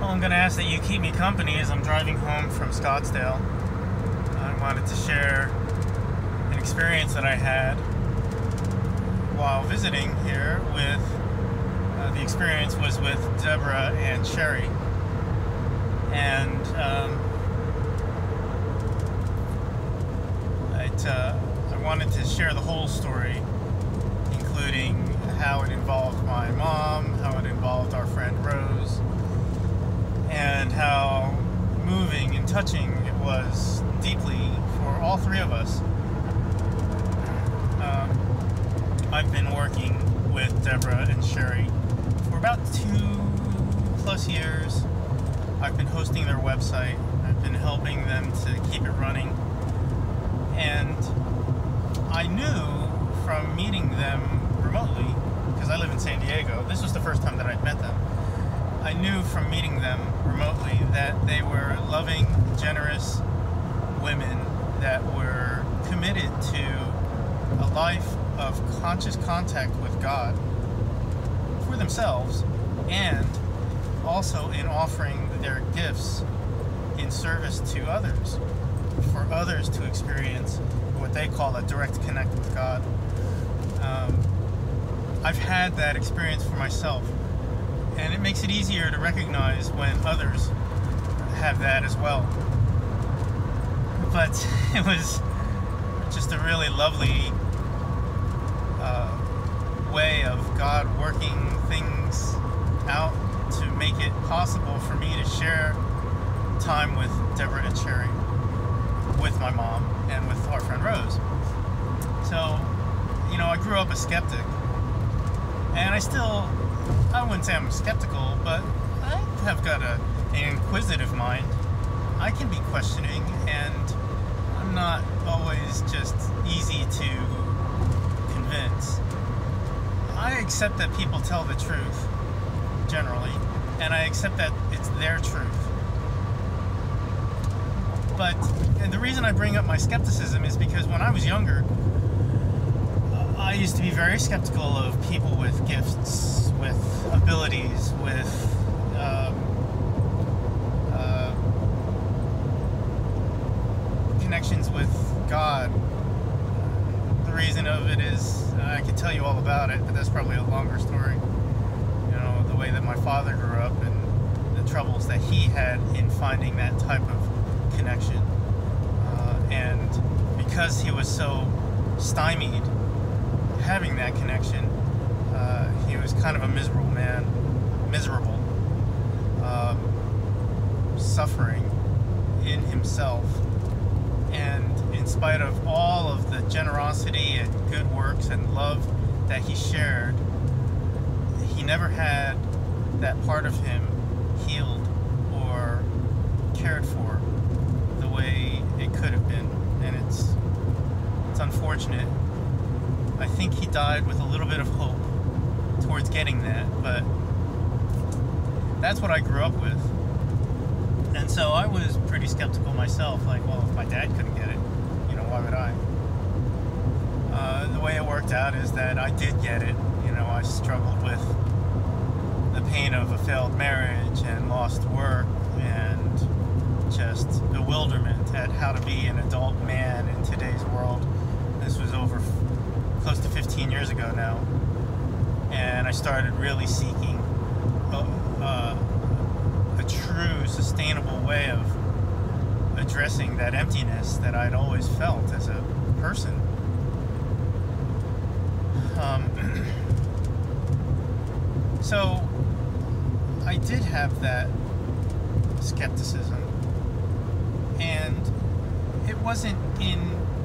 I'm going to ask that you keep me company as I'm driving home from Scottsdale. I wanted to share an experience that I had while visiting here with, the experience was with Debra and Sheri. And I wanted to share the whole story, including how it involved my mom, how it involved our friend Rose, and how moving and touching it was deeply for all three of us. I've been working with Debra and Sheri for about 2+ years. I've been hosting their website. I've been helping them to keep it running. And I knew from meeting them remotely, because I live in San Diego, this was the first time that I'd met them. I knew from meeting them remotely that they were loving, generous women that were committed to a life of conscious contact with God for themselves, and also in offering their gifts in service to others, for others to experience what they call a direct connect with God. I've had that experience for myself, and it makes it easier to recognize when others have that as well. But it was just a really lovely way of God working things out to make it possible for me to share time with Debra and Sheri, with my mom, and with our friend Rose. So, I grew up a skeptic, and I wouldn't say I'm skeptical, but I have got an inquisitive mind. I can be questioning, and I'm not always just easy to convince. I accept that people tell the truth, generally, and I accept that it's their truth. But and the reason I bring up my skepticism is because when I was younger, I used to be very skeptical of people with gifts, with abilities, with connections with God. The reason of it is, I could tell you all about it, but that's probably a longer story. The way that my father grew up and the troubles that he had in finding that type of connection. And because he was so stymied having that connection, he was kind of a miserable man, suffering in himself. And in spite of all of the generosity and good works and love that he shared, he never had that part of him healed or cared for the way it could have been. And it's unfortunate. I think he died with a little bit of hope towards getting that, but that's what I grew up with. And so I was pretty skeptical myself, like, well, if my dad couldn't get it, why would I? The way it worked out is that I did get it. I struggled with the pain of a failed marriage and lost work and just bewilderment at how to be an adult man in today's world. This was over close to 15 years ago now. And I started really seeking a true, sustainable way of addressing that emptiness that I'd always felt as a person. So I did have that skepticism, and it wasn't in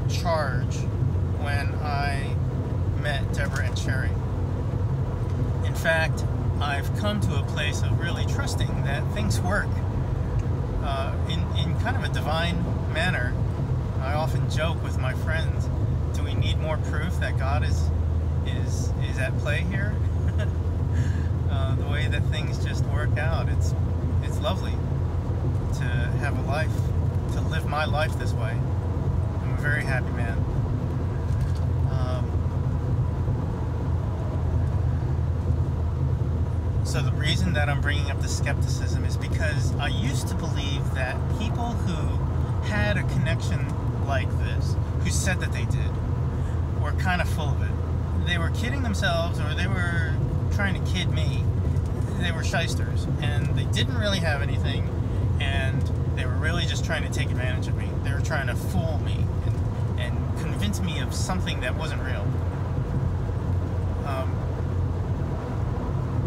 charge when I met Debra and Sheri. In fact, I've come to a place of really trusting that things work in kind of a divine manner. I often joke with my friends, do we need more proof that God is at play here? The way that things just work out, it's lovely to have a life, to live my life this way. I'm a very happy man. So the reason that I'm bringing up the skepticism is because I used to believe that people who had a connection like this, who said that they did, were kind of full of it. They were kidding themselves, or they were trying to kid me. They were shysters, and they didn't really have anything, and they were really just trying to take advantage of me. They were trying to fool me and convince me of something that wasn't real.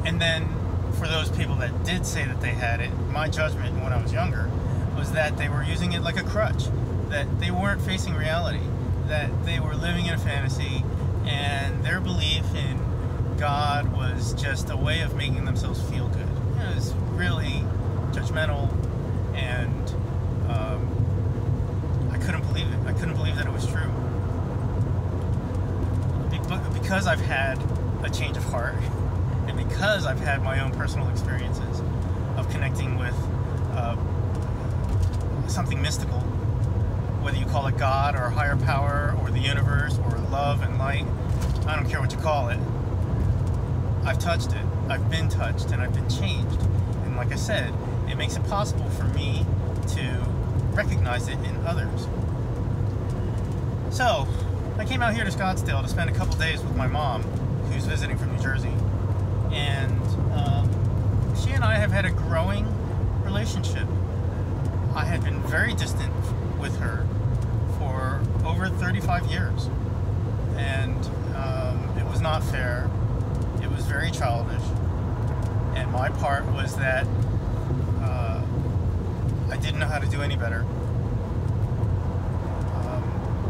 And then for those people that did say that they had it, my judgment when I was younger was that they were using it like a crutch, that they weren't facing reality, that they were living in a fantasy, and their belief in God was just a way of making themselves feel good. It was really judgmental, and I couldn't believe it. I couldn't believe that it was true. Because I've had a change of heart, and because I've had my own personal experiences of connecting with something mystical, whether you call it God or a higher power or the universe or love and light, I don't care what you call it, I've touched it, I've been touched, and I've been changed. And like I said, it makes it possible for me to recognize it in others. So, I came out here to Scottsdale to spend a couple days with my mom, who's visiting from New Jersey. And she and I have had a growing relationship. I had been very distant with her for over 35 years. And it was not fair. It was very childish. And my part was that I didn't know how to do any better.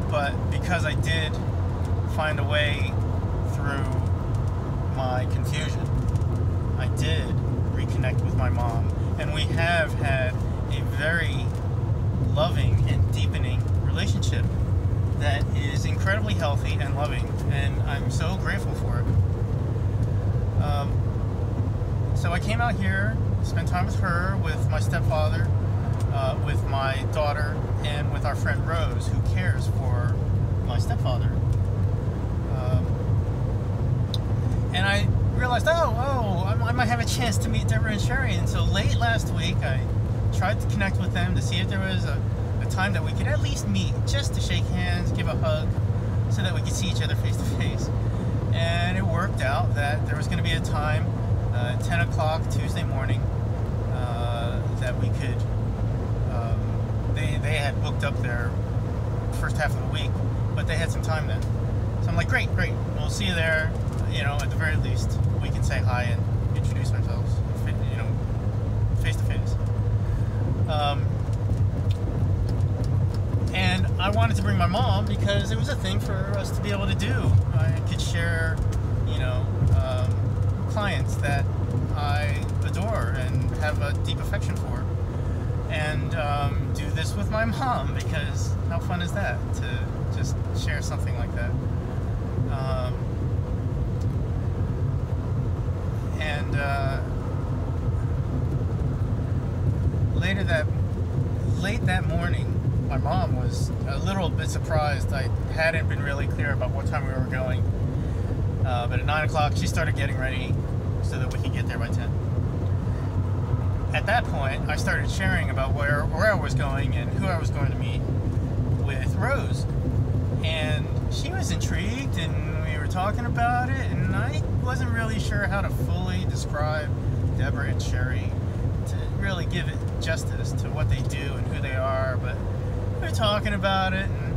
But because I did find a way through my confusion, I did reconnect with my mom, and we have had a very loving and deepening relationship that is incredibly healthy and loving, and I'm so grateful for it. So I came out here, spent time with her, with my stepfather, with my daughter, and with our friend Rose, who cares for my stepfather. And I realized, I might have a chance to meet Debra and Sheri. And so late last week, I tried to connect with them to see if there was a time that we could at least meet, just to shake hands, give a hug, so that we could see each other face to face. And it worked out that there was going to be a time, 10 o'clock Tuesday morning, that we could, they had booked up their first half of the week, but they had some time then. So I'm like, great, we'll see you there. You know, at the very least, we can say hi and introduce ourselves, you know, face to face. And I wanted to bring my mom because it was a thing for us to be able to do. I could share, you know, clients that I adore and have a deep affection for, and do this with my mom, because how fun is that to just share something like that? Late that morning, my mom was a little bit surprised. I hadn't been really clear about what time we were going, but at 9 o'clock she started getting ready so that we could get there by 10. At that point, I started sharing about where I was going and who I was going to meet with Rose, and she was intrigued, and we were talking about it, and I wasn't really sure how to fully describe Debra and Sheri to really give it justice to what they do and who they are, but we were talking about it, and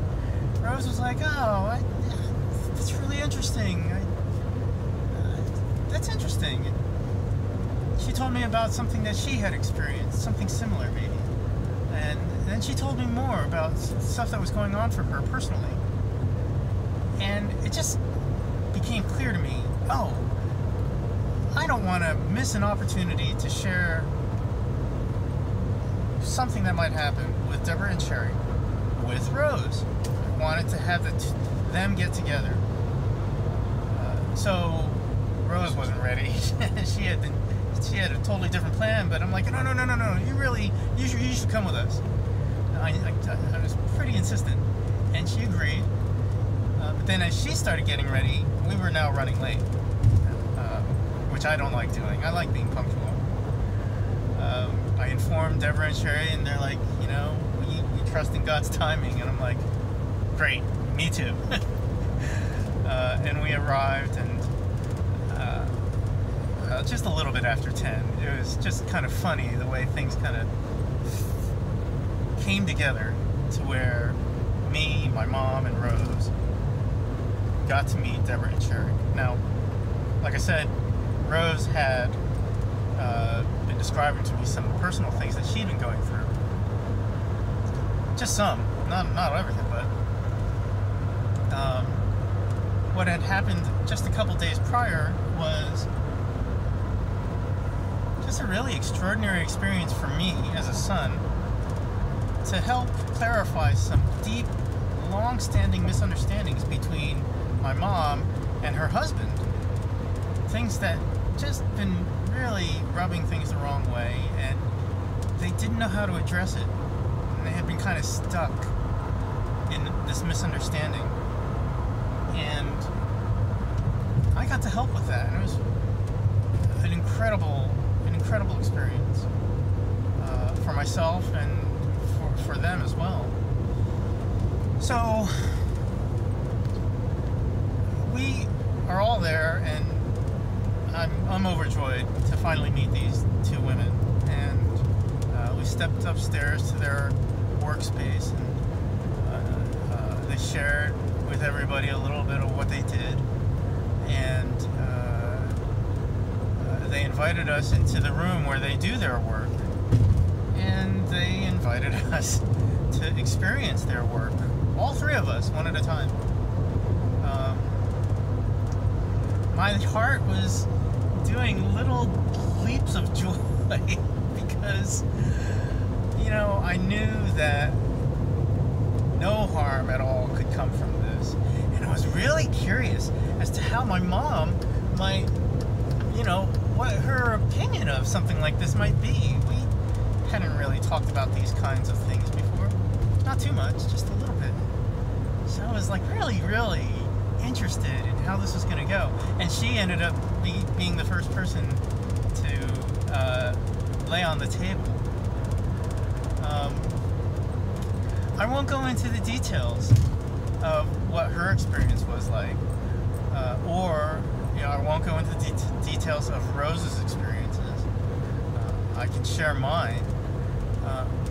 Rose was like, that's really interesting. That's interesting. She told me about something that she had experienced, something similar maybe. And then she told me more about stuff that was going on for her personally. And it just became clear to me, I don't want to miss an opportunity to share something that might happen with Debra and Sheri, with Rose. I wanted to have them get together. So Rose wasn't ready. She had a totally different plan, but I'm like, no, you should come with us. I was pretty insistent, and she agreed. But then as she started getting ready, we were now running late, which I don't like doing. I like being punctual. I informed Debra and Sheri, and they're like, you know, we trust in God's timing. And I'm like, great, me too. And we arrived, and just a little bit after 10. It was just kind of funny the way things kind of came together to where me, my mom, and Rose got to meet Debra and Sheri. Now, like I said, Rose had been describing to me some personal things that she'd been going through. Just some, not everything, but what had happened just a couple days prior was just a really extraordinary experience for me as a son to help clarify some deep, long-standing misunderstandings between my mom and her husband. Things that just been really rubbing things the wrong way, and they didn't know how to address it. And they had been kind of stuck in this misunderstanding. And I got to help with that, and it was an incredible experience for myself and for them as well. So we are all there, and I'm overjoyed to finally meet these two women. And we stepped upstairs to their workspace, and they shared with everybody a little bit of what they did, and they invited us into the room where they do their work, and they invited us to experience their work, all three of us, one at a time. My heart was doing little leaps of joy because, you know, I knew that no harm at all could come from this. And I was really curious as to how my mom might, you know, what her opinion of something like this might be. We hadn't really talked about these kinds of things before. Not too much, just a little bit. So I was like really interested in how this was going to go. And she ended up being the first person to lay on the table. I won't go into the details of what her experience was like, or, you know, I won't go into the details of Rose's experiences. I can share mine,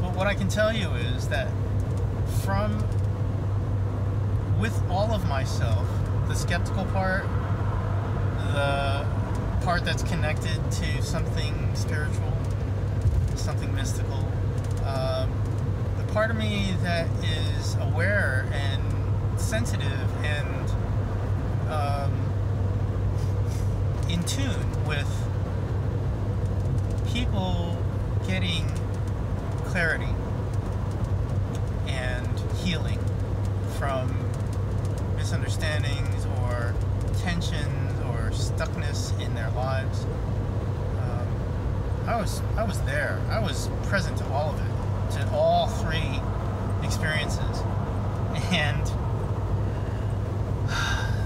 but what I can tell you is that with all of myself, the skeptical part, the part that's connected to something spiritual, something mystical, the part of me that is aware and sensitive and in tune with people getting clarity and healing from misunderstandings or tensions or stuckness in their lives. I was there. I was present to all of it, to all three experiences, and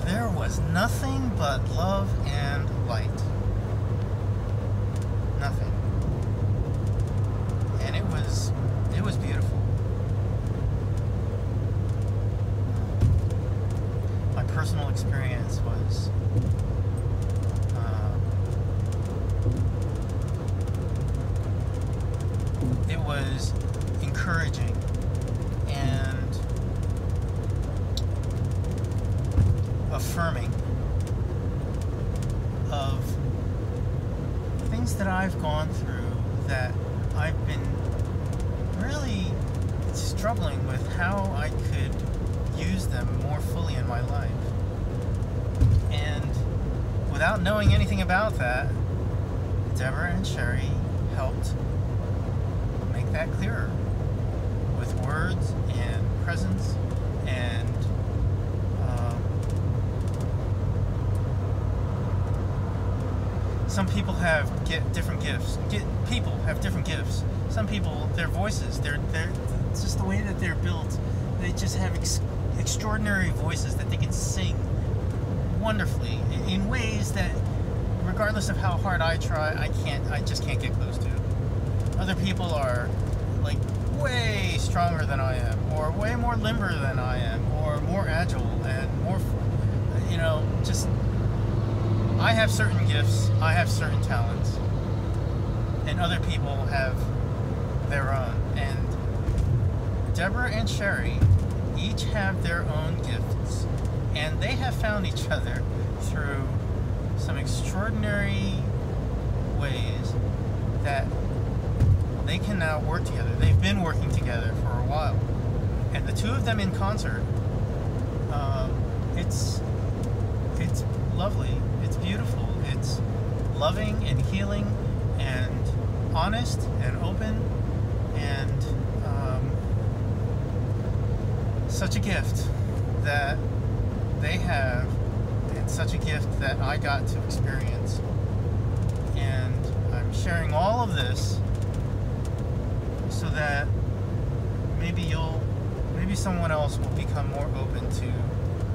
there was nothing but love and light. Nothing. And it was beautiful. My personal experience was it was encouraging and affirming of things that I've gone through that I've been really struggling with how I could use them more fully in my life. And without knowing anything about that, Debra and Sheri helped make that clearer with words and presence and some people have different gifts. People have different gifts. Some people, their voices, it's just the way that they're built. They just have extraordinary voices that they can sing wonderfully in ways that regardless of how hard I try, I just can't get close to. Other people are like way stronger than I am, or way more limber than I am, or more agile and more, just, I have certain gifts, I have certain talents, and other people have their own. And Debra and Sheri each have their own gifts, and they have found each other through some extraordinary ways that they can now work together. They've been working together for a while, and the two of them in concert, it's lovely, it's beautiful, it's loving and healing and honest and open, and such a gift that they have, and such a gift that I got to experience. And I'm sharing all of this so that maybe someone else will become more open to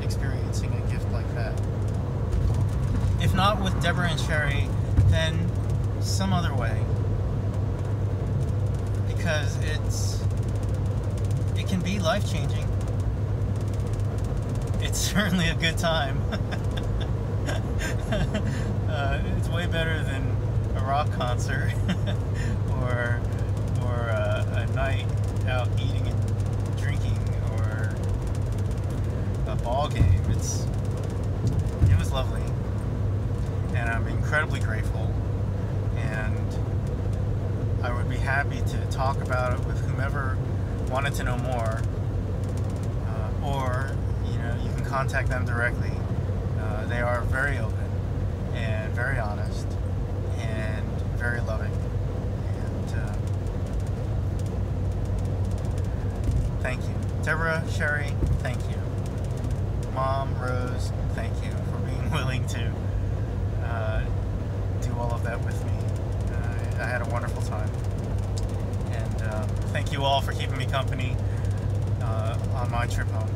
experiencing a gift like that. If not with Debra and Sheri, then some other way. Because it can be life-changing. It's certainly a good time. It's way better than a rock concert or a night out eating and drinking, or a ball game. It was lovely, and I'm incredibly grateful, and I would be happy to talk about it with whomever wanted to know more, or you can contact them directly. They are very open and very honest and very loving. And thank you. Debra, Sheri, thank you. Mom, Rose, thank you for being willing to do all of that with me. I had a wonderful time. And thank you all for keeping me company on my trip home.